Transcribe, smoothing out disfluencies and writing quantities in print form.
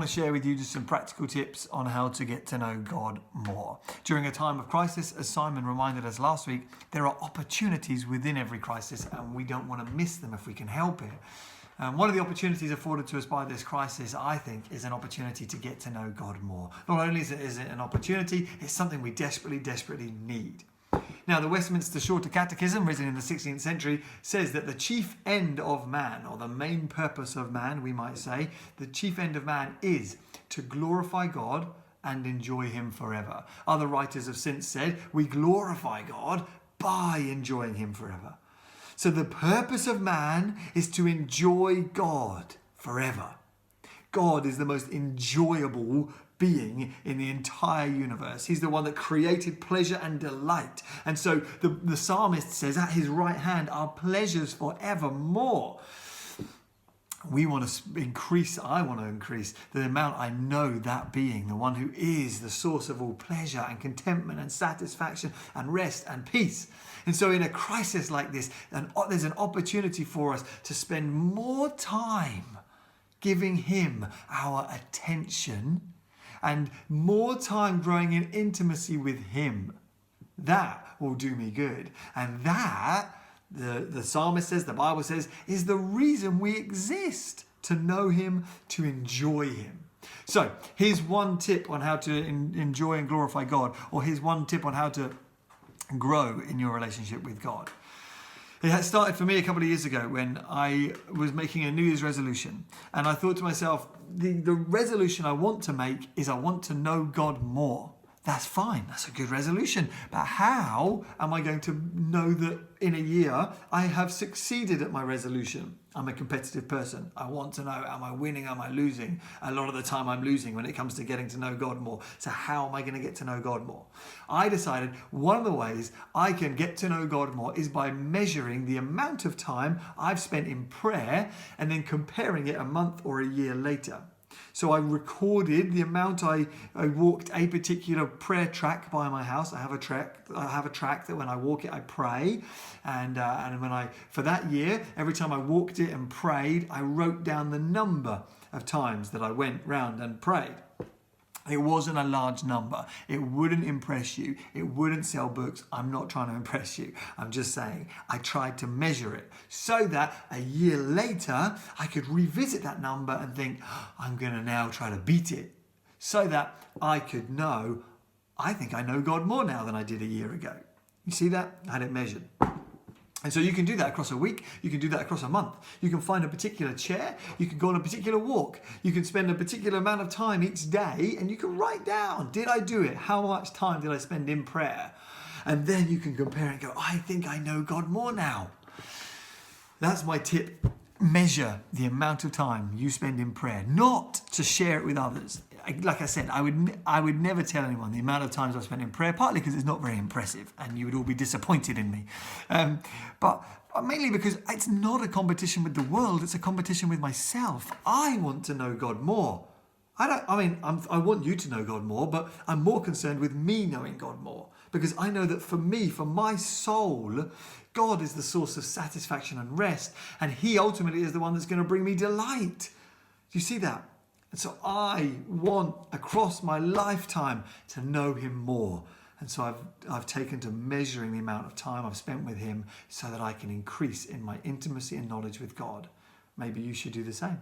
want to share with you just some practical tips on how to get to know God more. During a time of crisis, as Simon reminded us last week, there are opportunities within every crisis and we don't want to miss them if we can help it. One of the opportunities afforded to us by this crisis, I think, is an opportunity to get to know God more. Not only is it an opportunity, it's something we desperately need. Now, the Westminster Shorter Catechism, written in the 16th century, says that the chief end of man, or the main purpose of man, we might say, the chief end of man is to glorify God and enjoy him forever. Other writers have since said, we glorify God by enjoying him forever. So the purpose of man is to enjoy God forever. God is the most enjoyable being in the entire universe. He's the one that created pleasure and delight. And so the psalmist says, at his right hand are pleasures forevermore. I want to increase the amount I know that being, the one who is the source of all pleasure and contentment and satisfaction and rest and peace. And so in a crisis like this, there's an opportunity for us to spend more time giving him our attention and more time growing in intimacy with him. That will do me good. And that, the psalmist says, the Bible says, is the reason we exist, to know him, to enjoy him. So here's one tip on how to enjoy and glorify God, or here's one tip on how to grow in your relationship with God. It had started for me a couple of years ago when I was making a New Year's resolution. And I thought to myself, the resolution I want to make is I want to know God more. That's fine. That's a good resolution. But how am I going to know that in a year I have succeeded at my resolution? I'm a competitive person. I want to know, am I winning? Am I losing? A lot of the time I'm losing when it comes to getting to know God more. So how am I going to get to know God more? I decided one of the ways I can get to know God more is by measuring the amount of time I've spent in prayer and then comparing it a month or a year later. So I recorded the amount I walked a particular prayer track by my house. I have a track that when I walk it, I pray. And for that year, every time I walked it and prayed, I wrote down the number of times that I went round and prayed. It wasn't a large number. It wouldn't impress you. It wouldn't sell books. I'm not trying to impress you. I'm just saying I tried to measure it so that a year later I could revisit that number and think, I'm going to now try to beat it, so that I could know, I think I know God more now than I did a year ago. You see that? I had it measured. And so you can do that across a week, you can do that across a month. You can find a particular chair, you can go on a particular walk, you can spend a particular amount of time each day, and you can write down, did I do it? How much time did I spend in prayer? And then you can compare and go, I think I know God more now. That's my tip. Measure the amount of time you spend in prayer, not to share it with others. Like I said, I would never tell anyone the amount of times I spent in prayer, partly because it's not very impressive and you would all be disappointed in me. But mainly because it's not a competition with the world, it's a competition with myself. I want to know God more. I want you to know God more, but I'm more concerned with me knowing God more. Because I know that for me, for my soul, God is the source of satisfaction and rest. And he ultimately is the one that's going to bring me delight. Do you see that? And so I want across my lifetime to know him more. And so I've taken to measuring the amount of time I've spent with him so that I can increase in my intimacy and knowledge with God. Maybe you should do the same.